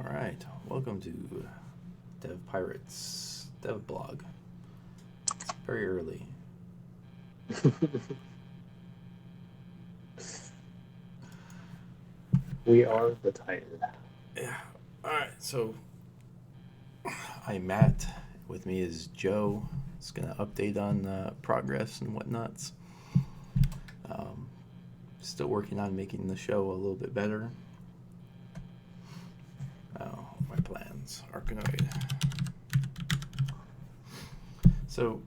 All right, welcome to DevPirates DevBlog. It's very early. We are the tired. Yeah. All right, so I'm Matt. With me is Joe. It's gonna update on progress and whatnots. Um, Still working on making the show a little bit better. Oh, my plans. Arkanoid. So,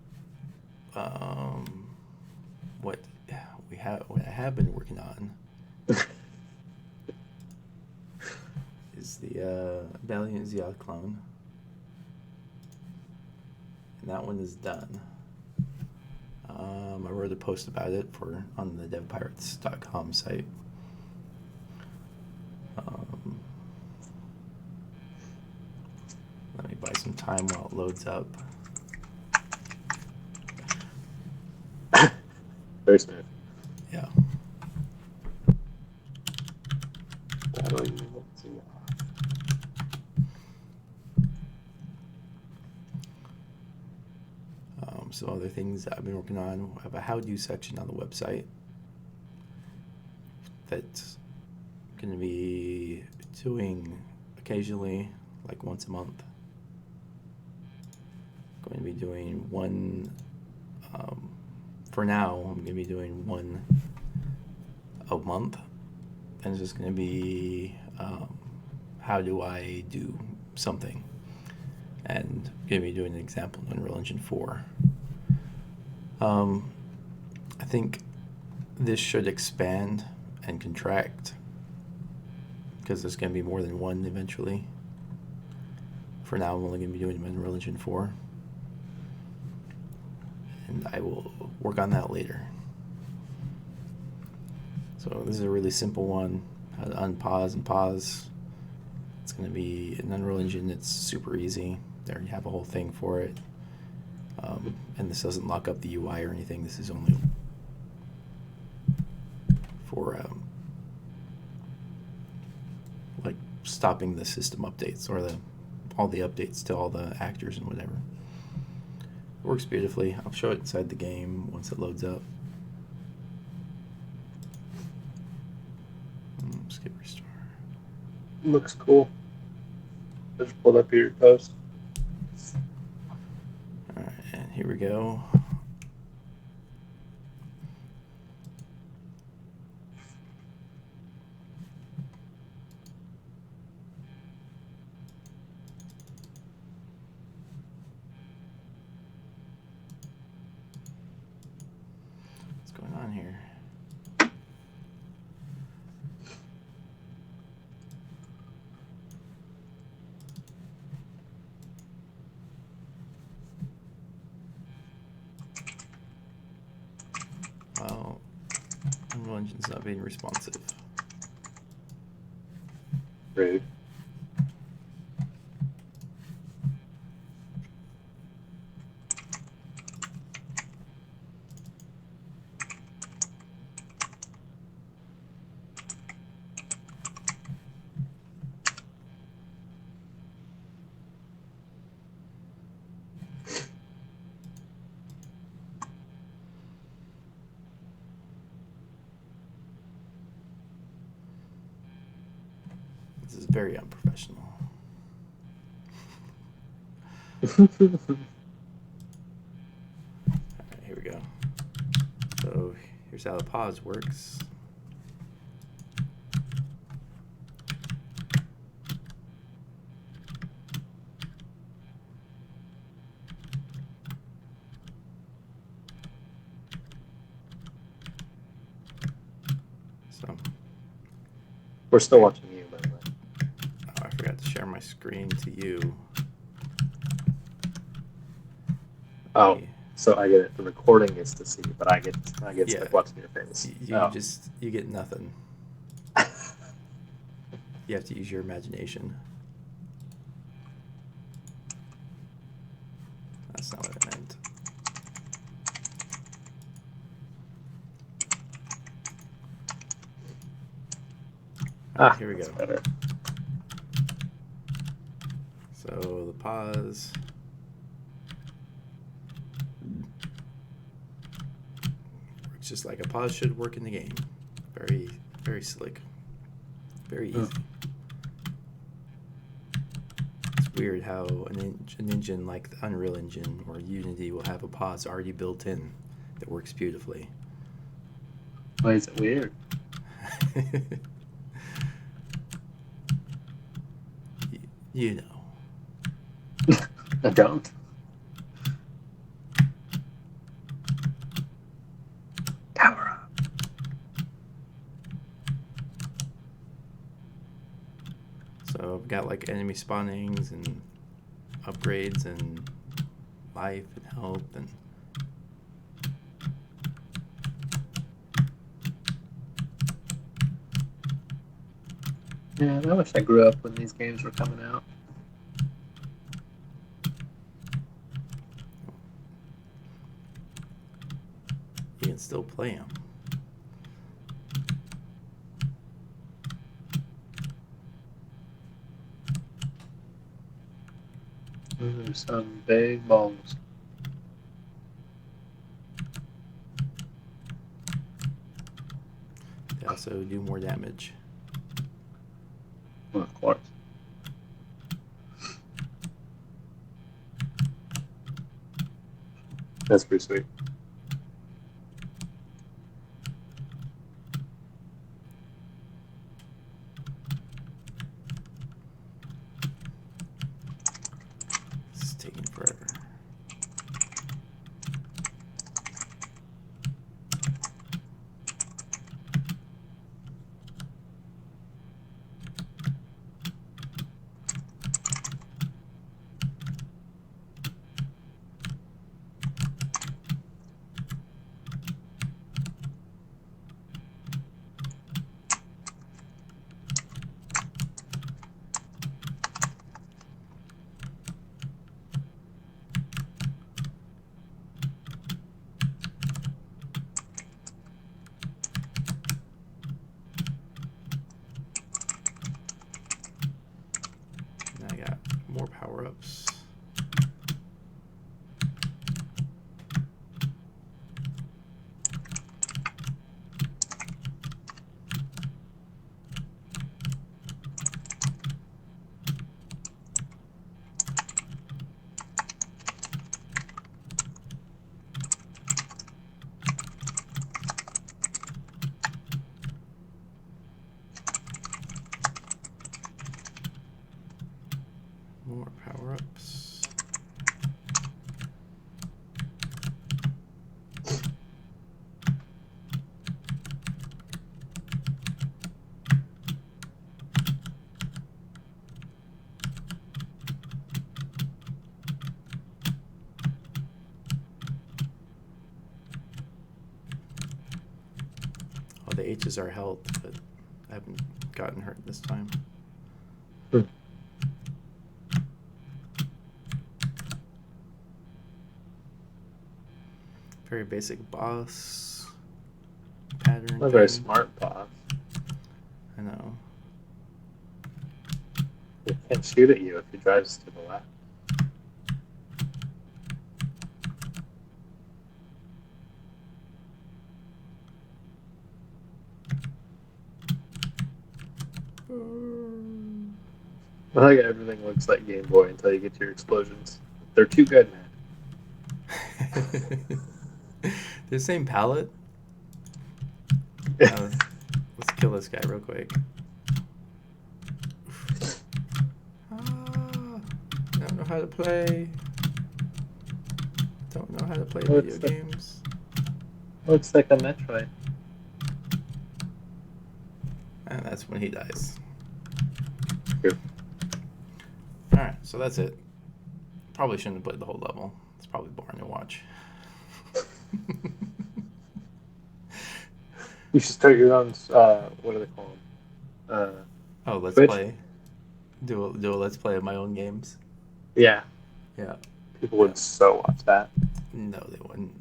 what I have been working on is the Valiant Zealot clone, and that one is done. I wrote a post about it on the DevPirates.com site. Let me buy some time while it loads up. Very smooth. Yeah. Some other things that I've been working on. I have a how-do section on the website that's going to be doing occasionally, like once a month. Going to be doing one, for now, I'm going to be doing one a month. And it's just going to be, how do I do something? And I'm going to be doing an example in Unreal Engine 4. I think this should expand and contract because there's going to be more than one eventually. For now, I'm only going to be doing them in Unreal Engine 4. And I will work on that later. So this is a really simple one. How to unpause and pause. It's going to be in Unreal Engine. It's super easy. There you have a whole thing for it. And this doesn't lock up the UI or anything. This is only for like stopping the system updates or all the updates to all the actors and whatever. It works beautifully. I'll show it inside the game once it loads up. Skip restore. Looks cool. Just pulled up your post. All right, and here we go. What's going on here? Well, Unreal Engine's not being responsive. Rude. This is very unprofessional. All right, here we go. So here's how the pause works. So, We're still watching you, by the way. oh, I forgot to share my screen to you. Oh, so I get it. The recording is to see, but I get Yeah. stuck watching your face. You get nothing. You have to use your imagination. That's not what I meant. Here we go. Better. So the pause. Works just like a pause should work in the game. Very, very slick. Very easy. It's weird how an engine like the Unreal Engine or Unity will have a pause already built in that works beautifully. Why is it weird? You know. I don't. Power up. So I've got like enemy spawnings and upgrades and life and health and Yeah, I wish I grew up when these games were coming out. you can still play them. There's some big balls. They also do more damage. Well, of course. That's pretty sweet. This is taking forever. Now I got more power-ups. More power-ups. Oh, the H's are health, but I haven't gotten hurt this time. Very basic boss pattern. Not a very smart boss. I know. He can't shoot at you if he drives to the left. I like everything looks like Game Boy until you get to your explosions. They're too good, man. The same palette. Let's kill this guy real quick. I don't know how to play. Don't know how to play video games. Looks like a Metroid. And that's when he dies. True. Alright, so that's it. Probably shouldn't have played the whole level. It's probably boring to watch. You should start your own, what do they call them? Oh, let's Twitch? play. Do a let's play of my own games. Yeah. Yeah. People would so watch that. No, they wouldn't.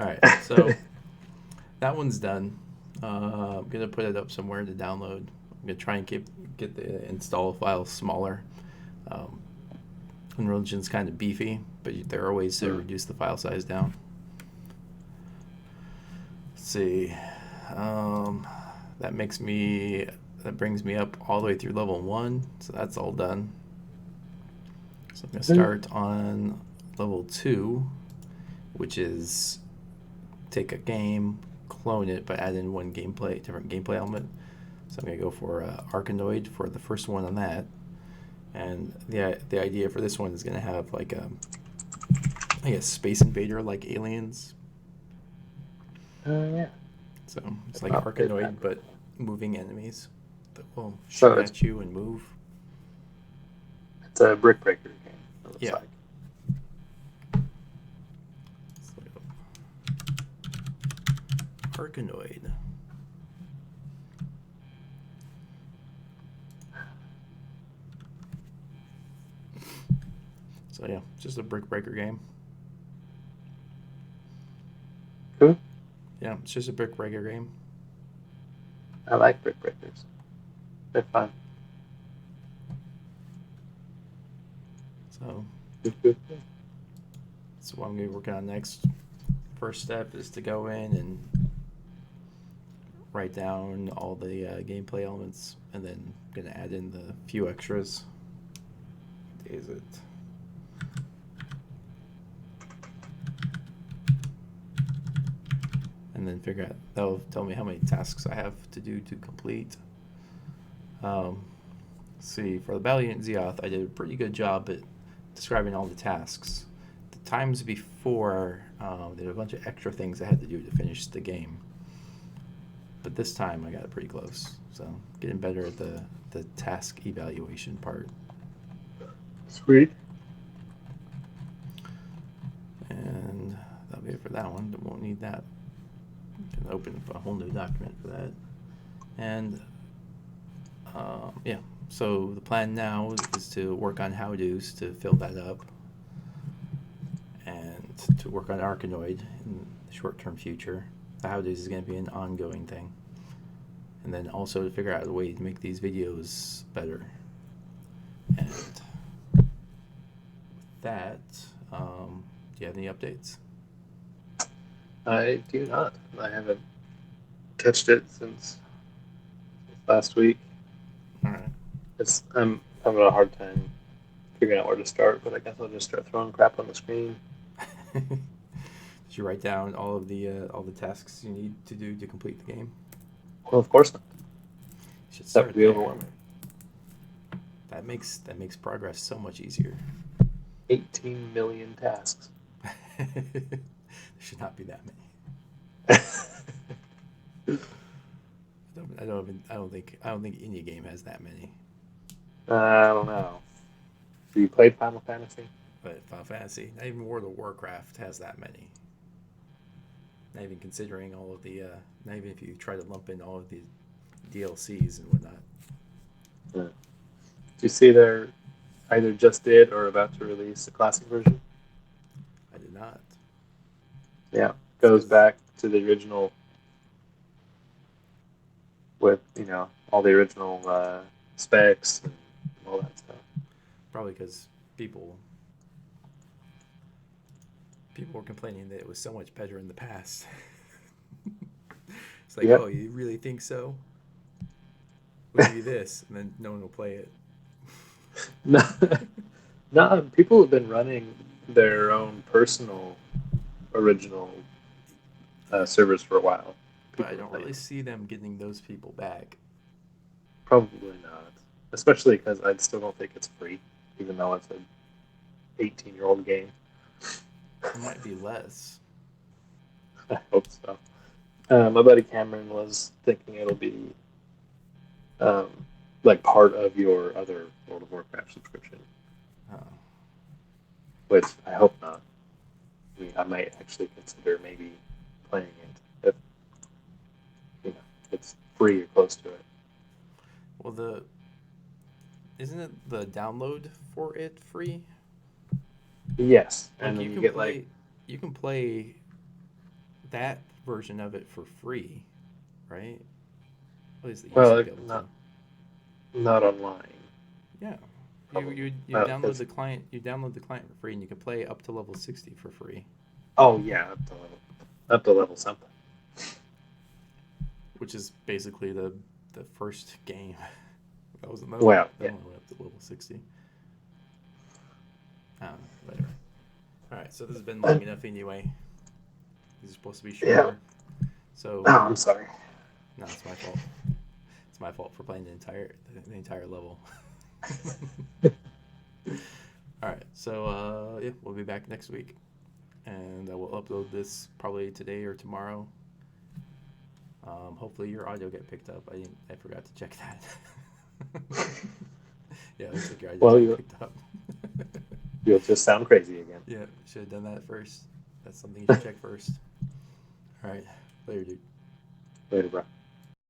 Alright, so that one's done. I'm gonna put it up somewhere to download. I'm gonna try and get the install file smaller. Um, Unreal Engine's kind of beefy, but there are ways to reduce the file size down. Let's see. That brings me up all the way through level 1, so that's all done. So I'm gonna start on level 2, which is take a game, clone it, but add in one different gameplay element. So I'm gonna go for Arkanoid for the first one on that, and the idea for this one is gonna have like a Space Invader like aliens. Yeah. So it's like Arkanoid, but moving enemies that will So shoot at you and move. It's a brick breaker game, it looks Yeah. like. Arkanoid. So yeah, just a brick breaker game. Cool. Yeah, it's just a brick breaker game. I like brick breakers. They're fun. So Good. that's what I'm going to be working on next. First step is to go in and write down all the gameplay elements, and then I'm going to add in the few extras. What day is it? And then figure out, that'll tell me how many tasks I have to do to complete. Let's see, for the Valiant Zeoth, I did a pretty good job at describing all the tasks. The times before, there were a bunch of extra things I had to do to finish the game. But this time I got it pretty close. So getting better at the task evaluation part. Sweet. And that'll be it for that one. Won't need that. Can open up a whole new document for that. And yeah, so the plan now is to work on how-dos to fill that up, and to work on Arkanoid in the short-term future. The how-dos is going to be an ongoing thing. And then also to figure out a way to make these videos better. And with that, do you have any updates? I do not. I haven't touched it since last week. All right. I'm having a hard time figuring out where to start, but I guess I'll just start throwing crap on the screen. Did you write down all the tasks you need to do to complete the game? Well, of course not. You should That start would be there. overwhelming. That makes progress so much easier. 18 million tasks. There should not be that many. I don't think any game has that many. I don't know. Have you played Final Fantasy? But Final Fantasy, not even World of Warcraft has that many. Not even considering all of the, not even if you try to lump in all of the DLCs and whatnot. Yeah. Do you see they're either just did or about to release the classic version? I did not. Yeah, goes back to the original with, all the original specs and all that stuff. Probably because people were complaining that it was so much better in the past. It's like, Yep. Oh, you really think so? We'll give you this, and then no one will play it. No, people have been running their own personal original servers for a while. But I don't really see them getting those people back. Probably not. Especially because I still don't think it's free, even though it's an 18-year-old game. It might be less. I hope so. My buddy Cameron was thinking it'll be like part of your other World of Warcraft subscription, which I hope not. I mean, I might actually consider maybe playing it if it's free or close to it. Well, isn't it the download for it free? Yes, Like and then you you can get play, you can play that version of it for free, right? At least they used Well, to be able to. not online. Yeah. Probably. You download 'Cause- the client. You download the client for free, and you can play up to level 60 for free. oh yeah, up to level something. Which is basically the first game. That was Well, that yeah. one went up to level 60. Whatever. All right, so this has been long enough anyway. These are supposed to be shorter. Yeah. So Oh, I'm sorry. no, it's my fault. It's my fault for playing the entire level. All right, so yeah, we'll be back next week, and I will upload this probably today or tomorrow. Hopefully your audio get picked up. I forgot to check that. Yeah, it looks like your audio got picked up. You'll just sound crazy again. Yeah, should have done that first. That's something you should check first. All right, later, dude. Later, bro.